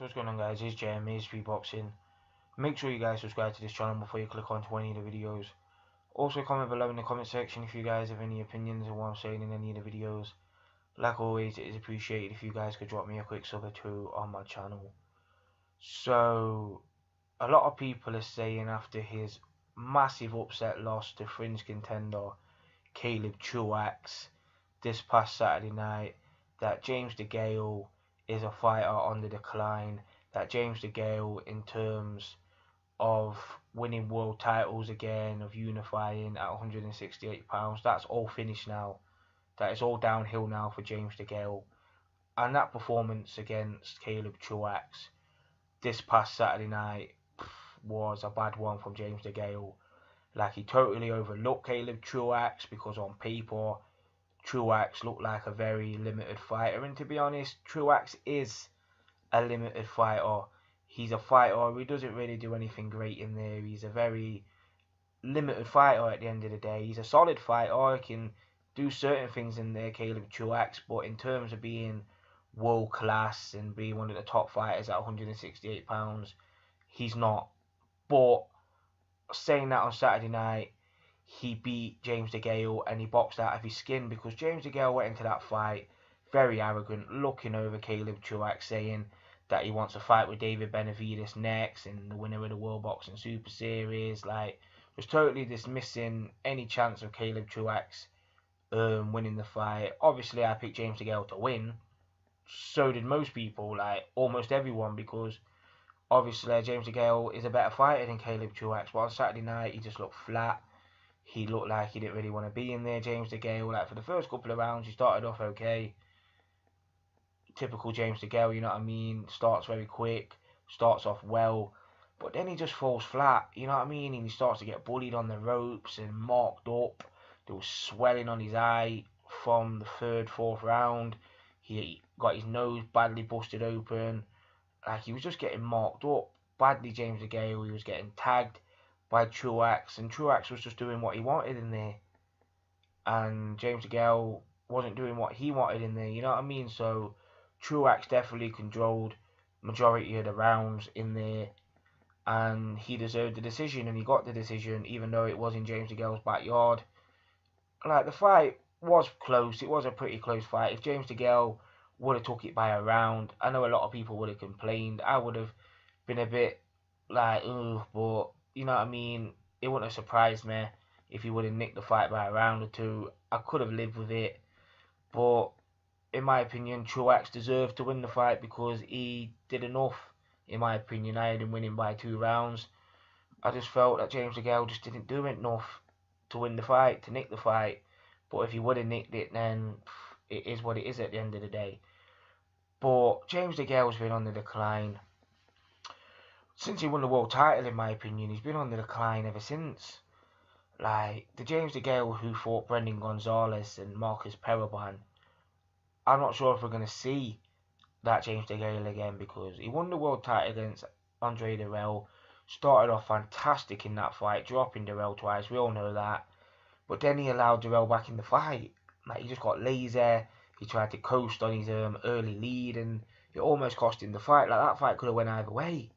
So what's going on, guys? It's Jeremy, it's speedboxing. Make sure you guys subscribe to this channel before you click onto any of the videos. Also comment below in the comment section if you guys have any opinions on what I'm saying in any of the videos. Like always, it is appreciated if you guys could drop me a quick sub or two on my channel. So a lot of people are saying after his massive upset loss to fringe contender Caleb Truax this past Saturday night that James Degale is a fighter on the decline, that James Degale, in terms of winning world titles again, of unifying at 168 pounds, that's all finished now. That is all downhill now for James Degale. And that performance against Caleb Truax this past Saturday night was a bad one from James Degale. Like, he totally overlooked Caleb Truax because on paper Truax looked like a very limited fighter, and to be honest, Truax is a limited fighter. He's a fighter who doesn't really do anything great in there. He's a very limited fighter at the end of the day. He's a solid fighter, he can do certain things in there, Caleb Truax, but in terms of being world class and being one of the top fighters at 168 pounds, he's not. But saying that, on Saturday night he beat James Degale and he boxed out of his skin, because James Degale went into that fight very arrogant, looking over Caleb Truax, saying that he wants to fight with David Benavidez next and the winner of the World Boxing Super Series. Like, was totally dismissing any chance of Caleb Truax winning the fight. Obviously I picked James Degale to win, so did most people, like almost everyone, because obviously James Degale is a better fighter than Caleb Truax. But on Saturday night he just looked flat. He looked like he didn't really want to be in there, James Degale. Like, for the first couple of rounds he started off okay. Typical James Degale, you know what I mean? Starts very quick, starts off well, but then he just falls flat, you know what I mean? And he starts to get bullied on the ropes and marked up. There was swelling on his eye from the third, fourth round. He got his nose badly busted open. Like, he was just getting marked up badly, James Degale. He was getting tagged by Truax, and Truax was just doing what he wanted in there, and James Degale wasn't doing what he wanted in there, you know what I mean? So Truax definitely controlled majority of the rounds in there, and he deserved the decision, and he got the decision, even though it was in James Degale's backyard. Like, the fight was close. It was a pretty close fight. If James Degale would have took it by a round, I know a lot of people would have complained. I would have been a bit like, ugh, but you know what I mean? It wouldn't have surprised me if he would have nicked the fight by a round or two. I could have lived with it. But in my opinion, Truax deserved to win the fight because he did enough. In my opinion, I had him winning by 2 rounds. I just felt that James Degale just didn't do enough to win the fight, to nick the fight. But if he would have nicked it, then it is what it is at the end of the day. But James Degale's been on the decline since he won the world title. In my opinion, he's been on the decline ever since. Like, the James Degale who fought Brendan Gonzalez and Marcus Perobon, I'm not sure if we're going to see that James Degale again, because he won the world title against Andre Dirrell, started off fantastic in that fight, dropping Dirrell twice, we all know that, but then he allowed Dirrell back in the fight. Like, he just got lazy, he tried to coast on his early lead, and it almost cost him the fight. Like, that fight could have went either way.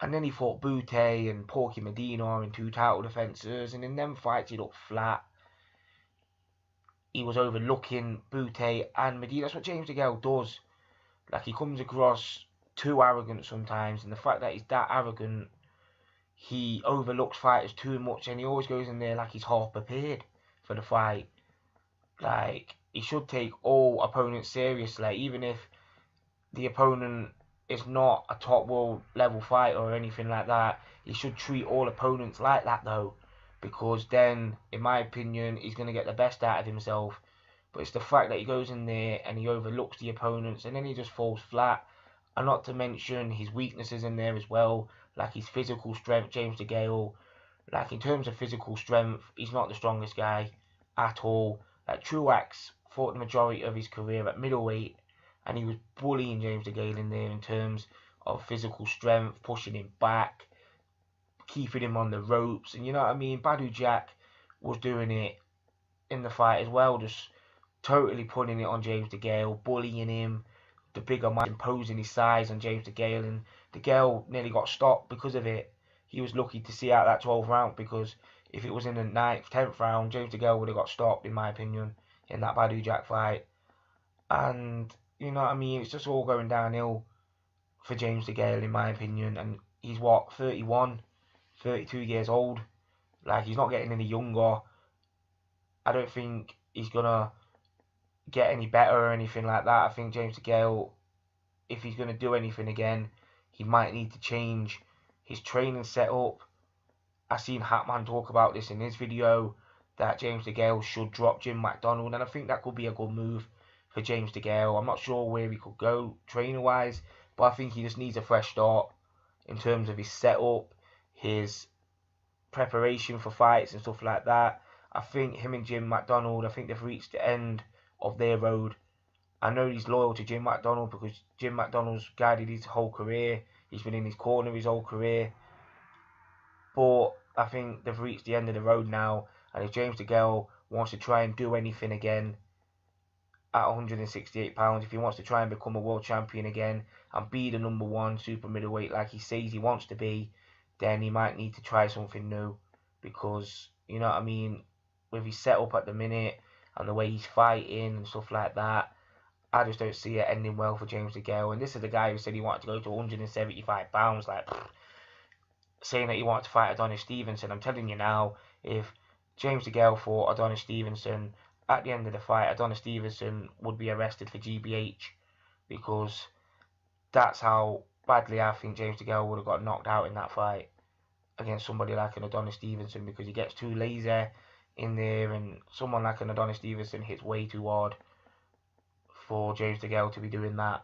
And then he fought Butte and Porky Medina in 2 title defences, and in them fights he looked flat. He was overlooking Butte and Medina. That's what James Degale does. Like, he comes across too arrogant sometimes, and the fact that he's that arrogant, he overlooks fighters too much, and he always goes in there like he's half prepared for the fight. Like, he should take all opponents seriously, even if the opponent is not a top world level fighter or anything like that. He should treat all opponents like that, though, because then, in my opinion, he's going to get the best out of himself. But it's the fact that he goes in there and he overlooks the opponents, and then he just falls flat. And not to mention his weaknesses in there as well, like his physical strength. James Degale, like, in terms of physical strength, he's not the strongest guy at all. Like, Truax fought the majority of his career at middleweight, and he was bullying James Degale in there in terms of physical strength, pushing him back, keeping him on the ropes, and you know what I mean? Badu Jack was doing it in the fight as well, just totally putting it on James Degale, bullying him, the bigger man imposing his size on James Degale, and Degale nearly got stopped because of it. He was lucky to see out that 12th round, because if it was in the 9th, 10th round, James Degale would have got stopped, in my opinion, in that Badou Jack fight. And, you know what I mean, it's just all going downhill for James Degale, in my opinion. And he's, what, 31, 32 years old? Like, he's not getting any younger. I don't think he's going to get any better or anything like that. I think James Degale, if he's going to do anything again, he might need to change his training setup. I seen Hatman talk about this in his video, that James Degale should drop Jim McDonald, and I think that could be a good move for James Degale. I'm not sure where he could go trainer-wise, but I think he just needs a fresh start in terms of his setup, his preparation for fights and stuff like that. I think him and Jim McDonald, I think they've reached the end of their road. I know he's loyal to Jim McDonald because Jim McDonald's guided his whole career. He's been in his corner his whole career. But I think they've reached the end of the road now. And if James Degale wants to try and do anything again at 168 pounds, if he wants to try and become a world champion again and be the #1 super middleweight like he says he wants to be, then he might need to try something new. Because, you know what I mean, with his setup at the minute and the way he's fighting and stuff like that, I just don't see it ending well for James Degale. And this is the guy who said he wanted to go to 175 pounds, like, saying that he wanted to fight Adonis Stevenson. I'm telling you now, if James Degale fought Adonis Stevenson, at the end of the fight, Adonis Stevenson would be arrested for GBH, because that's how badly I think James Degale would have got knocked out in that fight against somebody like an Adonis Stevenson, because he gets too lazy in there, and someone like an Adonis Stevenson hits way too hard for James Degale to be doing that.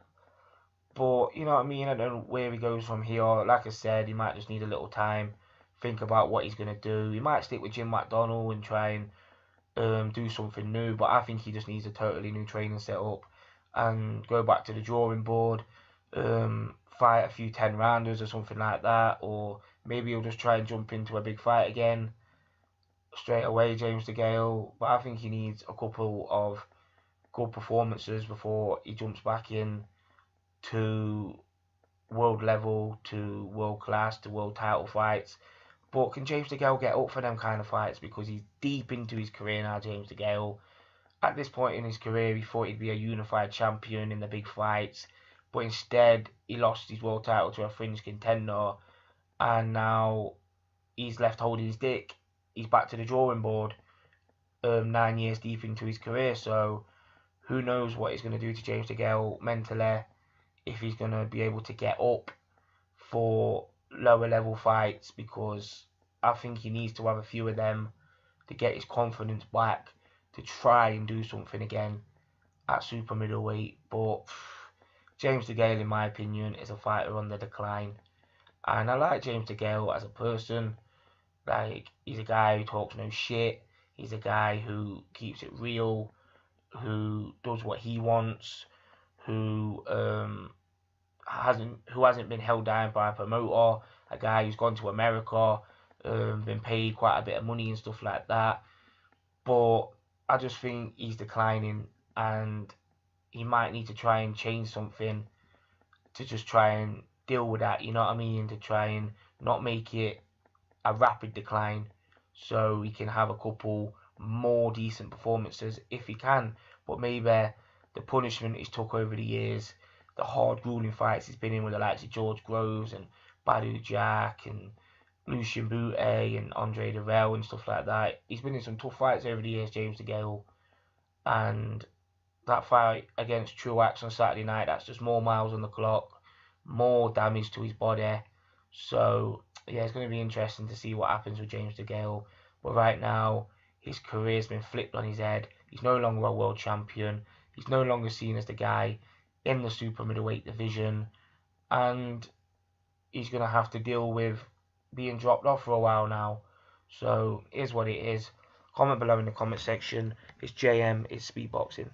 But, you know what I mean, I don't know where he goes from here. Like I said, he might just need a little time, think about what he's going to do. He might stick with Jim McDonald and try and do something new, but I think he just needs a totally new training setup and go back to the drawing board, fight a few 10-rounders or something like that, or maybe he'll just try and jump into a big fight again straight away, James Degale. But I think he needs a couple of good performances before he jumps back in to world level, to world class, to world title fights. But can James Degale get up for them kind of fights? Because he's deep into his career now, James Degale. At this point in his career, he thought he'd be a unified champion in the big fights, but instead he lost his world title to a fringe contender, and now he's left holding his dick. He's back to the drawing board 9 years deep into his career. So who knows what he's going to do to James Degale mentally, if he's going to be able to get up for lower level fights, because I think he needs to have a few of them to get his confidence back, to try and do something again at super middleweight. But James Degale, in my opinion, is a fighter on the decline. And I like James Degale as a person. Like, he's a guy who talks no shit. He's a guy who keeps it real, who does what he wants, who hasn't been held down by a promoter, a guy who's gone to America, been paid quite a bit of money and stuff like that. But I just think he's declining, and he might need to try and change something to just try and deal with that, you know what I mean, to try and not make it a rapid decline, so he can have a couple more decent performances if he can. But maybe the punishment he's took over the years, the hard grueling fights he's been in with the likes of George Groves and Badou Jack and Lucien Bute and Andre Dirrell and stuff like that. He's been in some tough fights over the years, James Degale. And that fight against Truax on Saturday night, that's just more miles on the clock, more damage to his body. So yeah, it's going to be interesting to see what happens with James Degale. But right now, his career's been flipped on his head. He's no longer a world champion. He's no longer seen as the guy in the super middleweight division, and he's going to have to deal with being dropped off for a while now. So here's what it is. Comment below in the comment section. It's JM, it's Speedboxing.